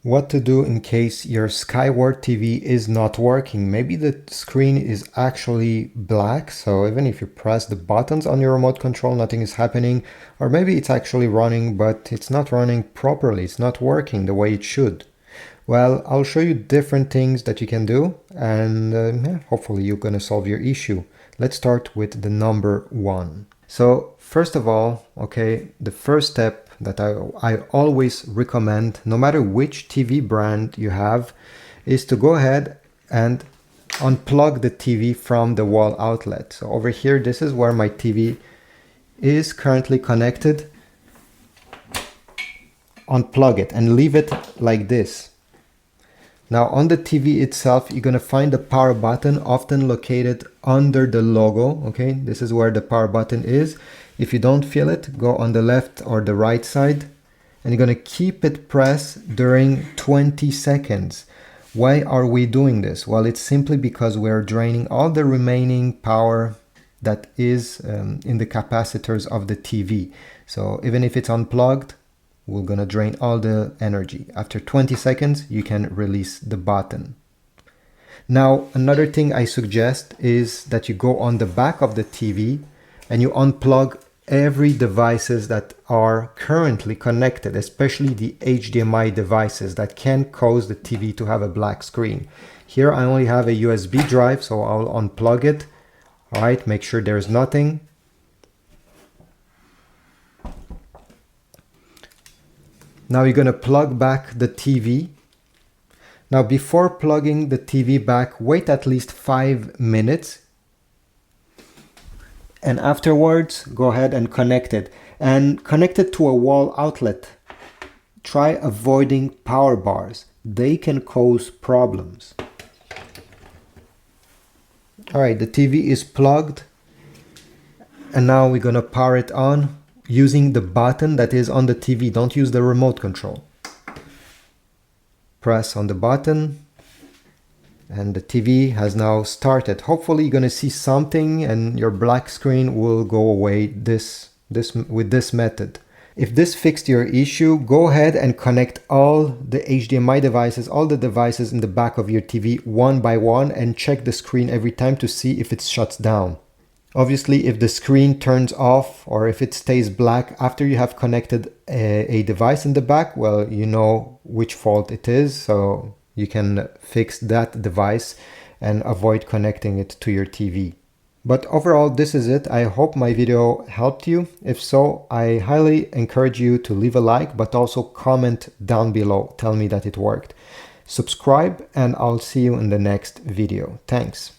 What to do in case your Skyworth TV is not working. Maybe the screen is actually black, so even if you press the buttons on your remote control, nothing is happening. Or maybe it's actually running, but it's not running properly. It's not working the way it should. Well, I'll show you different things that you can do, and hopefully you're going to solve your issue. Let's start with the number one. So first of all, okay, the first step that I always recommend, no matter which TV brand you have, is to go ahead and unplug the TV from the wall outlet. So over here, this is where my TV is currently connected. Unplug it and leave it like this. Now on the TV itself, you're going to find the power button, often located under the logo. Okay, this is where the power button is. If you don't feel it, go on the left or the right side, and you're going to keep it pressed during 20 seconds. Why are we doing this? Well, it's simply because we're draining all the remaining power that is in the capacitors of the TV. So even if it's unplugged, we're going to drain all the energy. After 20 seconds, you can release the button. Now, another thing I suggest is that you go on the back of the TV and you unplug every devices that are currently connected, especially the HDMI devices that can cause the TV to have a black screen. Here I only have a USB drive, so I'll unplug it. All right, make sure there's nothing. Now you're going to plug back the TV. Now before plugging the TV back, wait at least 5 minutes. And afterwards, go ahead and connect it. And connect it to a wall outlet. Try avoiding power bars. They can cause problems. All right, the TV is plugged. And now we're going to power it on using the button that is on the TV. Don't use the remote control. Press on the button. And the TV has now started. Hopefully you're going to see something and your black screen will go away with this method. If this fixed your issue, go ahead and connect all the HDMI devices, all the devices in the back of your TV one by one, and check the screen every time to see if it shuts down. Obviously, if the screen turns off or if it stays black after you have connected a device in the back, well, you know which fault it is, so you can fix that device and avoid connecting it to your TV. But overall, this is it. I hope my video helped you. If so, I highly encourage you to leave a like, but also comment down below. Tell me that it worked. Subscribe, and I'll see you in the next video. Thanks.